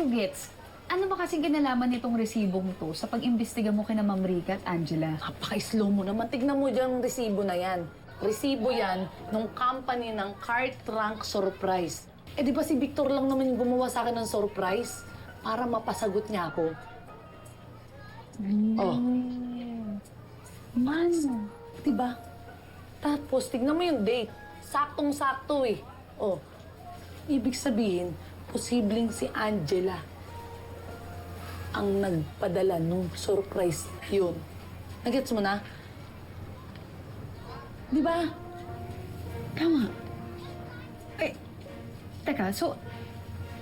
ko gets. Ano ba kasing kinalaman nitong resibong to sa pag-imbestiga mo kina Ma'am Rica at Angela? Napaka-slow mo naman. Tignan mo dyan yung resibo na yan. Resibo yan nung company ng Car Trunk Surprise. Eh di ba si Victor lang naman yung gumawa sa akin ng surprise para mapasagot niya ako? Oh. Man. Diba? Tapos, tignan mo yung date. Saktong-sakto eh. Oh. Ibig sabihin, posibleng si Angela ang nagpadala nung surprise yun. Nagets mo na? Diba? Tama. Eh, teka, so,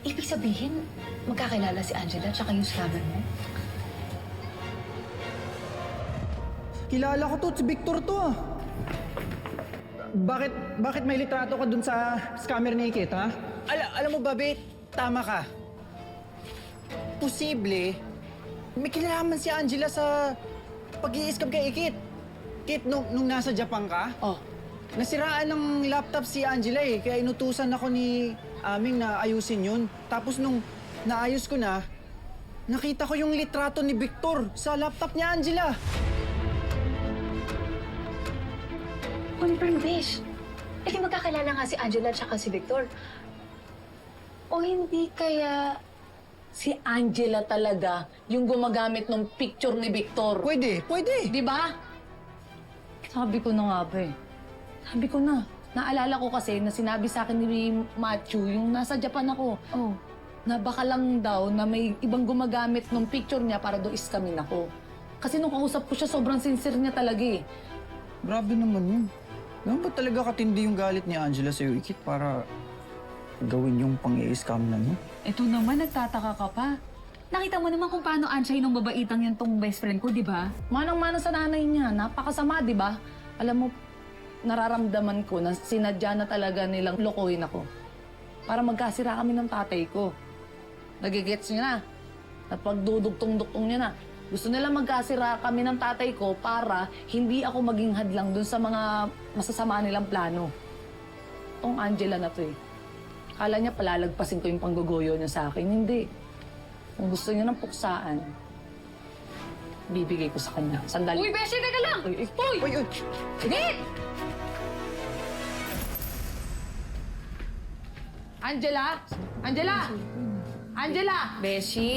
ibig sabihin, magkakilala si Angela at saka yung scammer mo? Kilala ko to, si Victor to ah. Bakit may litrato ka dun sa scammer ni Ikit, ha? Alam mo ba, Beth? Tama ka. Posible, may kinalaman si Angela sa pag-i-scam kay Ikit. Kit, nung nasa Japan ka, Oh. nasiraan ng laptop si Angela eh. Kaya inutusan ako ni Aming na ayusin yun. Tapos nung naayos ko na, nakita ko yung litrato ni Victor sa laptop ni Angela. Confirm, Besh. Eh, di magkakilala nga si Angela at saka si Victor. O hindi kaya si Angela talaga yung gumagamit ng picture ni Victor? Pwede. Di ba? Sabi ko na nga ba eh. Sabi ko na. Naalala ko kasi na sinabi sa akin ni Matthew yung nasa Japan ako. Oh. Na baka lang daw na may ibang gumagamit ng picture niya para doon iskamin ako. Kasi nung kausap ko siya, sobrang sincere niya talaga eh. Grabe naman yun. Ganun ba talaga katindi yung galit ni Angela sa'yo, Ikit, para gawin yung pang-i-scam na mo? Ito naman, nagtataka ka pa. Nakita mo naman kung paano ansyahin ng babaitang yun tong best friend ko, di ba? Manang-mana sa nanay niya, napakasama, di ba? Alam mo, nararamdaman ko na sinadya na talaga nilang lokohin ako. Para magkasira kami ng tatay ko. Nagigets niya na. At pagdudugtong-duktong niya na. Gusto nila magkasira kami ng tatay ko para hindi ako maging hadlang dun sa mga masasama nilang plano. Tong Angela na to eh. Akala niya palalagpasin ko yung pangguguyo niya sa akin. Hindi. Kung gusto niya ng puksaan, bibigay ko sa kanya. Sandali. Uy, Beshi, teka lang! Uy! Uy! Sige! Angela! Angela! Angela! Beshi!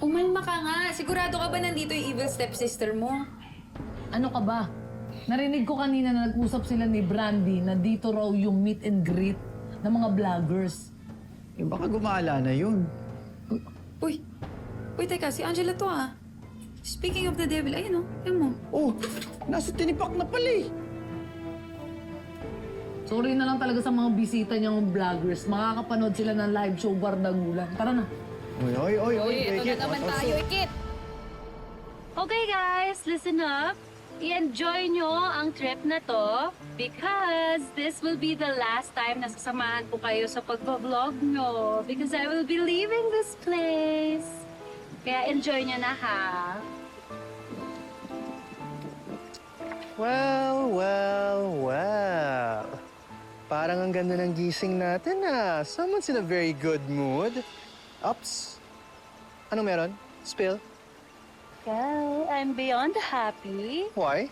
Umalma ka nga. Sigurado ka ba nandito yung evil stepsister mo? Ano ka ba? Narinig ko kanina na nag-usap sila ni Brandy na dito raw yung meet and greet ng mga vloggers. Eh, baka gumala na yun. Uy! Uy, teka. Si Angela to ah. Speaking of the devil, ayun oh. Ayun mo. Oh, nasa tinipak na pala eh. Sorry na lang talaga sa mga bisita niyang vloggers. Makakapanood sila ng live show Bardagulan. Tara na. Uy, Ito na naman tayo, Ikit. Okay guys, listen up. I-enjoy nyo ang trip na to because this will be the last time na sasamahan ko kayo sa pagbablog nyo because I will be leaving this place. Kaya enjoy nyo na ha. Well. Parang ang ganda ng gising natin ah. Someone's in a very good mood. Ups. Anong meron? Spill? Well, I'm beyond happy Why?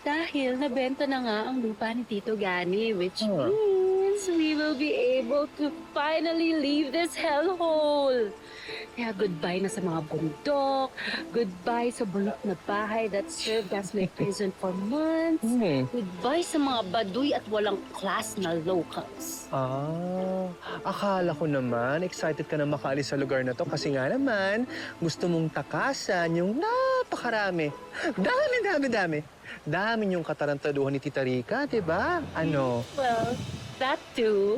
dahil nabenta na nga ang lupa ni Tito Gani which Oh. means we will be able to finally leave this hellhole. Kaya goodbye na sa mga bundok, goodbye sa bulok na bahay that served as my prison for months, goodbye sa mga baduy at walang class na locals. Akala ko naman, excited ka na makaalis sa lugar na to kasi nga naman, gusto mong takasan yung napakarami. Dami yung katarantaduhan ni Tita Rica, di ba? Ano? Well, that too.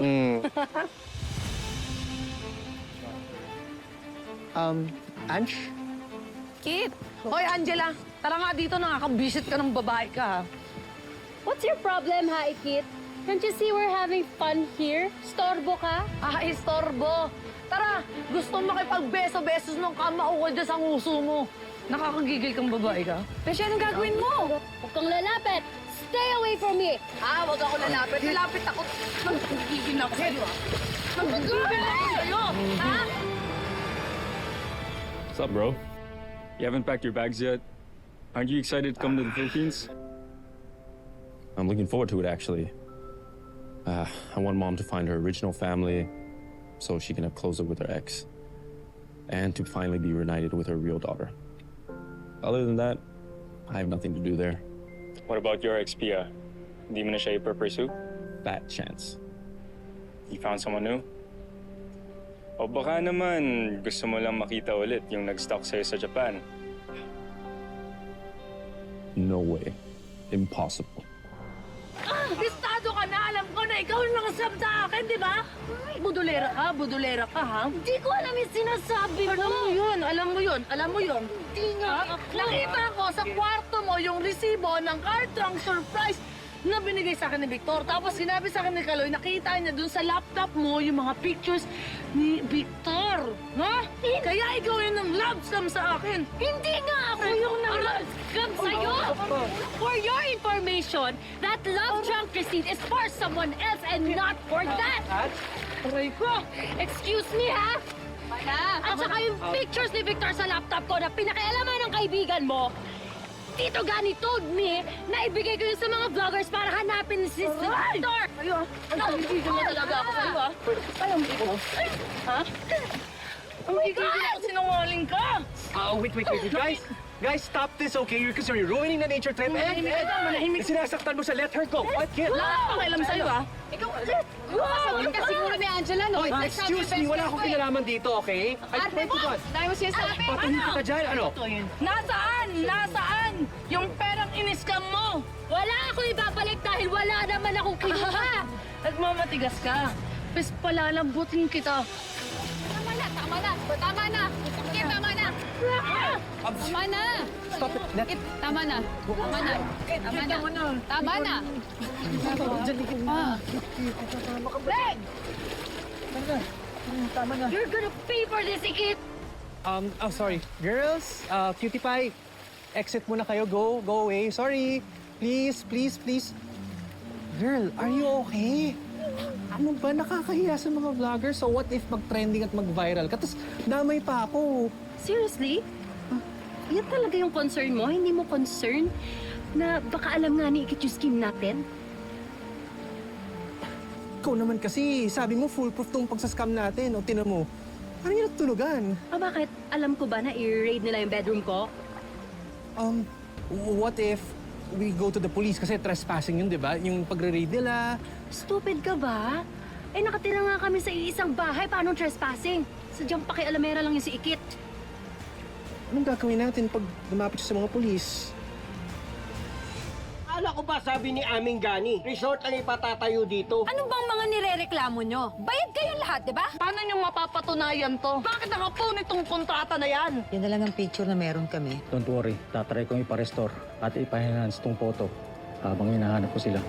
Ange? Kit! Hoy, Angela! Tara nga dito, nakakabisit ka ng babae ka. What's your problem, ha, Ikit? Can't you see we're having fun here? Storbo ka? Istorbo! Tara! Gusto makipagbeso-besos ng kamao dyan sa nguso mo. Nakakagigil kang babae ka. Beshi, anong gagawin mo? Huwag kang lalapit! Stay away from me! Wag ako lalapit. Lalapit ako. Nagigigil na ako sa'yo, Nagigigil na ako sa'yo! up, bro? You haven't packed your bags yet? Aren't you excited to come to the Philippines? I'm looking forward to it, actually. I want Mom to find her original family so she can have closure with her ex. And to finally be reunited with her real daughter. Other than that, I have nothing to do there. What about your ex, Pia? Hindi mo na siya i-pursue? Bad chance. You found someone new? O baka naman gusto mo lang makita ulit yung nag-stalk sa'yo sa Japan. No way. Impossible. Bistado ka na! Alam ko na ikaw yung nakasab sa akin, di ba? Budulera ka, ha? Hindi ko alam yung sinasabi mo. Alam mo yun. Hindi nga. Nakita ko sa kwarto mo yung resibo ng car trunk surprise na binigay sa akin ni Victor. Tapos sinabi sa akin ni Kaloy, nakita niya dun sa laptop mo yung mga pictures ni Victor. Ha? Kaya ikaw yun ang love scam sa akin. Hindi nga ako yung nang-scam sa'yo. For your information, that love trunk receipt is for someone else and not for that. Aray ko! Excuse me, ha? At saka yung pictures ni Victor sa laptop ko na pinakialaman ng kaibigan mo, Tito Gani told me na ibigay ko yun sa mga vloggers para hanapin si Victor. Ayo, ang kaibigan mo talaga ako sa'yo, ha? Alam mo, ha? Ang kaibigan mo, sinungaling ka! Wait. Guys, stop this, okay? Because you're ruining the nature trip. Manahimik ka, manahimik. Sinasaktan mo siya. Let her go. What, kid? Wala akong pakialam sa'yo, ha? Ikaw kasi! Sabihin ka siguro ni Angela, no? Excuse me, wala akong kinalaman dito, okay? I swear to God. Dahil mo sinasabi. Patuhin kita dyan, ano? Nasaan? Yung perang iniskam mo! Wala ako ibabalik dahil wala naman akong kinuha. Nagmamatigas ka. Pes palalambutin kita. Tama na. Tama na. Tama na. Stop it. Let Tama na. You're gonna pay for this, Ikit. sorry. Girls, cutie pie, exit muna kayo. Go away. Sorry. Please. Girl, are you okay? Ano ba? Nakakahiya sa mga vloggers. So what if mag-trending at mag-viral ka? Tapos damay pa ako. Seriously? Yan talaga yung concern mo? Hindi mo concern na baka alam nga ni Ikit yung scheme natin? Ikaw naman kasi, sabi mo foolproof tong pagsascam natin. O tinan mo, parang yung nagtulugan. Bakit? Alam ko ba na i-raid nila yung bedroom ko? What if we go to the police? Kasi trespassing yun, di ba? Yung pagre-raid nila. Stupid ka ba? Nakatira nga kami sa iisang bahay. Paano trespassing? Sadyang pakialamera lang yung si Ikit. Anong gagawin natin pag lumapit siya sa mga police? Akala ko ba sabi ni Aming Gani, resort ang ipatatayo dito? Ano bang mga nirereklamo nyo? Bayad kayong lahat, di ba? Paano niyong mapapatunayan to? Bakit nakapuno itong kontrata na yan? Yan na lang ang picture na meron kami. Don't worry, tatry kong iparestore at ipa-enhance tong photo habang hinahanap ko sila.